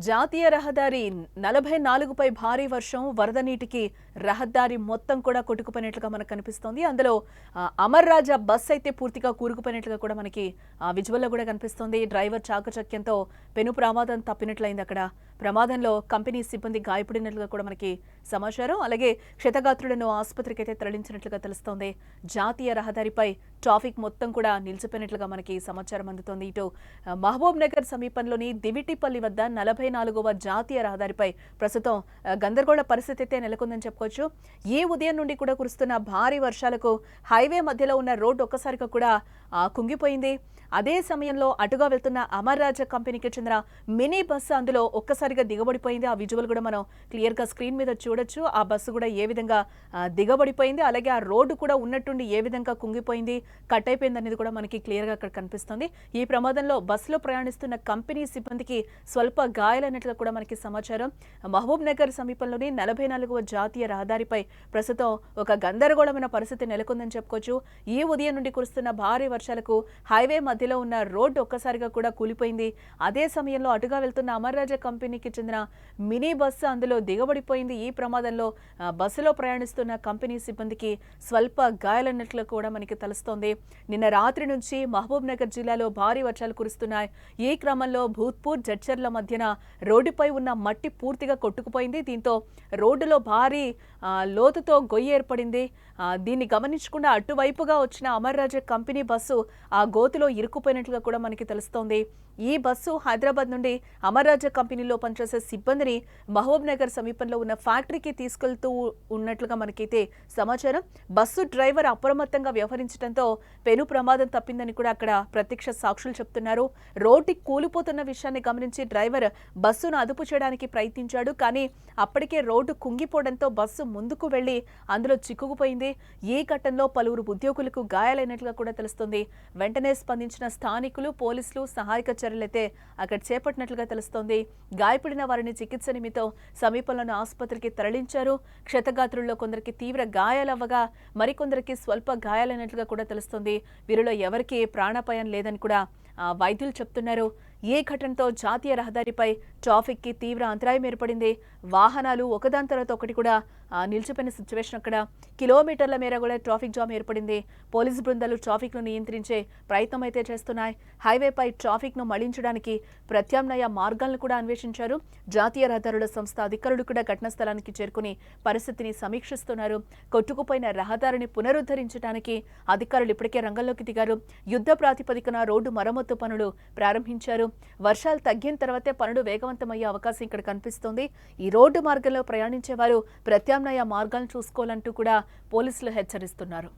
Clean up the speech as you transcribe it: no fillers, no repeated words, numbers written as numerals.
జాతీయ రహదారి 44పై భారీ వర్షం వరద నీటికి రహదారి మొత్తం కూడా కొట్టుకుపోయినట్లుగా మనకు కనిపిస్తోంది. అందులో అమర్ రాజా బస్ అయితే పూర్తిగా కూరుకుపోయినట్లుగా కూడా మనకి విజువల్లో కూడా కనిపిస్తోంది. డ్రైవర్ చాకచక్యంతో పెను ప్రమాదం తప్పినట్లయింది. అక్కడ ప్రమాదంలో కంపెనీ సిబ్బంది గాయపడినట్లుగా కూడా మనకి సమాచారం. అలాగే క్షతగాత్రులను ఆసుపత్రికి అయితే తరలించినట్లుగా తెలుస్తోంది. జాతీయ రహదారిపై ట్రాఫిక్ మొత్తం కూడా నిలిచిపోయినట్లుగా మనకి సమాచారం అందుతోంది. ఇటు మహబూబ్ నగర్ సమీపంలోని దివిటిపల్లి వద్ద 44వ జాతీయ రహదారిపై ప్రస్తుతం గందరగోళ పరిస్థితి అయితే నెలకొందని చెప్పుకోవచ్చు. ఈ ఉదయం నుండి కూడా కురుస్తున్న భారీ వర్షాలకు హైవే మధ్యలో ఉన్న రోడ్డు ఒక్కసారిగా కూడా కుంగిపోయింది. అదే సమయంలో అటుగా వెళ్తున్న అమర్ రాజా కంపెనీకి చెందిన మినీ బస్సు అందులో ఒక్కసారిగా దిగబడిపోయింది. ఆ విజువల్ కూడా మనం క్లియర్గా స్క్రీన్ మీద చూడొచ్చు. ఆ బస్సు కూడా ఏ విధంగా దిగబడిపోయింది, అలాగే ఆ రోడ్డు కూడా ఉన్నట్టుండి ఏ విధంగా కుంగిపోయింది, కట్ అయిపోయింది అనేది కూడా మనకి క్లియర్గా అక్కడ కనిపిస్తుంది. ఈ ప్రమాదంలో బస్సులో ప్రయాణిస్తున్న కంపెనీ సిబ్బందికి స్వల్ప గాయాలన్నట్లుగా కూడా మనకి సమాచారం. మహబూబ్ నగర్ సమీపంలోని 44వ జాతీయ రహదారిపై ప్రస్తుతం ఒక గందరగోళమైన పరిస్థితి నెలకొందని చెప్పుకోవచ్చు. ఈ ఉదయం నుండి కురుస్తున్న భారీ వర్షాలకు హైవే మధ్యలో ఉన్న రోడ్డు ఒక్కసారిగా కూడా కూలిపోయింది. అదే సమయంలో అటుగా వెళ్తున్న అమర్ రాజా కంపెనీకి చెందిన మినీ బస్సు అందులో దిగబడిపోయింది. ఈ ప్రమాదంలో బస్సులో ప్రయాణిస్తున్న కంపెనీ సిబ్బందికి స్వల్ప గాయాలన్నట్లు కూడా మనకి తెలుస్తోంది. నిన్న రాత్రి నుంచి మహబూబ్ నగర్ జిల్లాలో భారీ వర్షాలు కురుస్తున్నాయి. ఈ క్రమంలో భూత్పూర్ జడ్చర్ల మధ్యన రోడ్డుపై ఉన్న మట్టి పూర్తిగా కొట్టుకుపోయింది. దీంతో రోడ్డులో భారీ లోతుతో గొయ్యి ఏర్పడింది. దీన్ని గమనించకుండా అటువైపుగా వచ్చిన అమర్ రాజా కంపెనీ బస్సు ఆ గోతులో ఇరుక్కుపోయినట్లుగా కూడా మనకి తెలుస్తోంది. ఈ బస్సు హైదరాబాద్ నుండి అమర్ రాజా కంపెనీలో పనిచేసే సిబ్బందిని మహబూబ్ నగర్ సమీపంలో ఉన్న ఫ్యాక్టరీకి తీసుకెళ్తూ ఉన్నట్లుగా మనకైతే సమాచారం. బస్సు డ్రైవర్ అప్రమత్తంగా వ్యవహరించడంతో పెను ప్రమాదం తప్పిందని కూడా అక్కడ ప్రత్యక్ష సాక్షులు చెప్తున్నారు. రోడ్డు కూలిపోతున్న విషయాన్ని గమనించి డ్రైవర్ బస్సును అదుపు చేయడానికి ప్రయత్నించాడు. కానీ అప్పటికే రోడ్డు కుంగిపోవడంతో బస్సు ముందుకు వెళ్లి అందులో చిక్కుకుపోయింది. ఈ ఘటనలో పలువురు ఉద్యోగులకు గాయాలైనట్లుగా కూడా తెలుస్తుంది. వెంటనే స్పందించిన స్థానికులు, పోలీసులు సహాయక చర్యలైతే అక్కడ చేపట్టినట్లుగా తెలుస్తోంది. గాయపడిన వారిని చికిత్స నిమిత్తం సమీపంలోని ఆసుపత్రికి తరలించారు. క్షతగాత్రుల్లో కొందరికి తీవ్ర గాయాలవ్వగా మరికొందరికి స్వల్ప గాయాలైనట్లుగా కూడా తెలుస్తోంది. వీరిలో ఎవరికీ ప్రాణాపాయం లేదని కూడా వైద్యులు చెప్తున్నారు. ఈ ఘటనతో జాతీయ రహదారిపై ట్రాఫిక్ కి తీవ్ర అంతరాయం ఏర్పడింది. వాహనాలు ఒకదాని తర్వాత ఒకటి కూడా నిలిచిపోయిన సిచ్యువేషన్. అక్కడ కిలోమీటర్ల మేర కూడా ట్రాఫిక్ జామ్ ఏర్పడింది. పోలీసు బృందాలు ట్రాఫిక్ ను నియంత్రించే ప్రయత్నం అయితే చేస్తున్నాయి. హైవేపై ట్రాఫిక్ ను మళ్లించడానికి ప్రత్యామ్నాయ మార్గాలను కూడా అన్వేషించారు. జాతీయ రహదారుల సంస్థ అధికారులు కూడా ఘటనా స్థలానికి చేరుకుని పరిస్థితిని సమీక్షిస్తున్నారు. కొట్టుకుపోయిన రహదారిని పునరుద్ధరించడానికి అధికారులు ఇప్పటికే రంగంలోకి దిగారు. యుద్ధ ప్రాతిపదికన రోడ్డు మరమ్మతు పనులు ప్రారంభించారు. వర్షాలు తగ్గిన తర్వాతే పనులు వేగవంతమయ్యే అవకాశం ఇక్కడ కనిపిస్తోంది. ఈ రోడ్డు మార్గంలో ప్రయాణించే వారు ప్రత్యామ్నాయ మార్గాలను చూసుకోవాలంటూ కూడా పోలీసులు హెచ్చరిస్తున్నారు.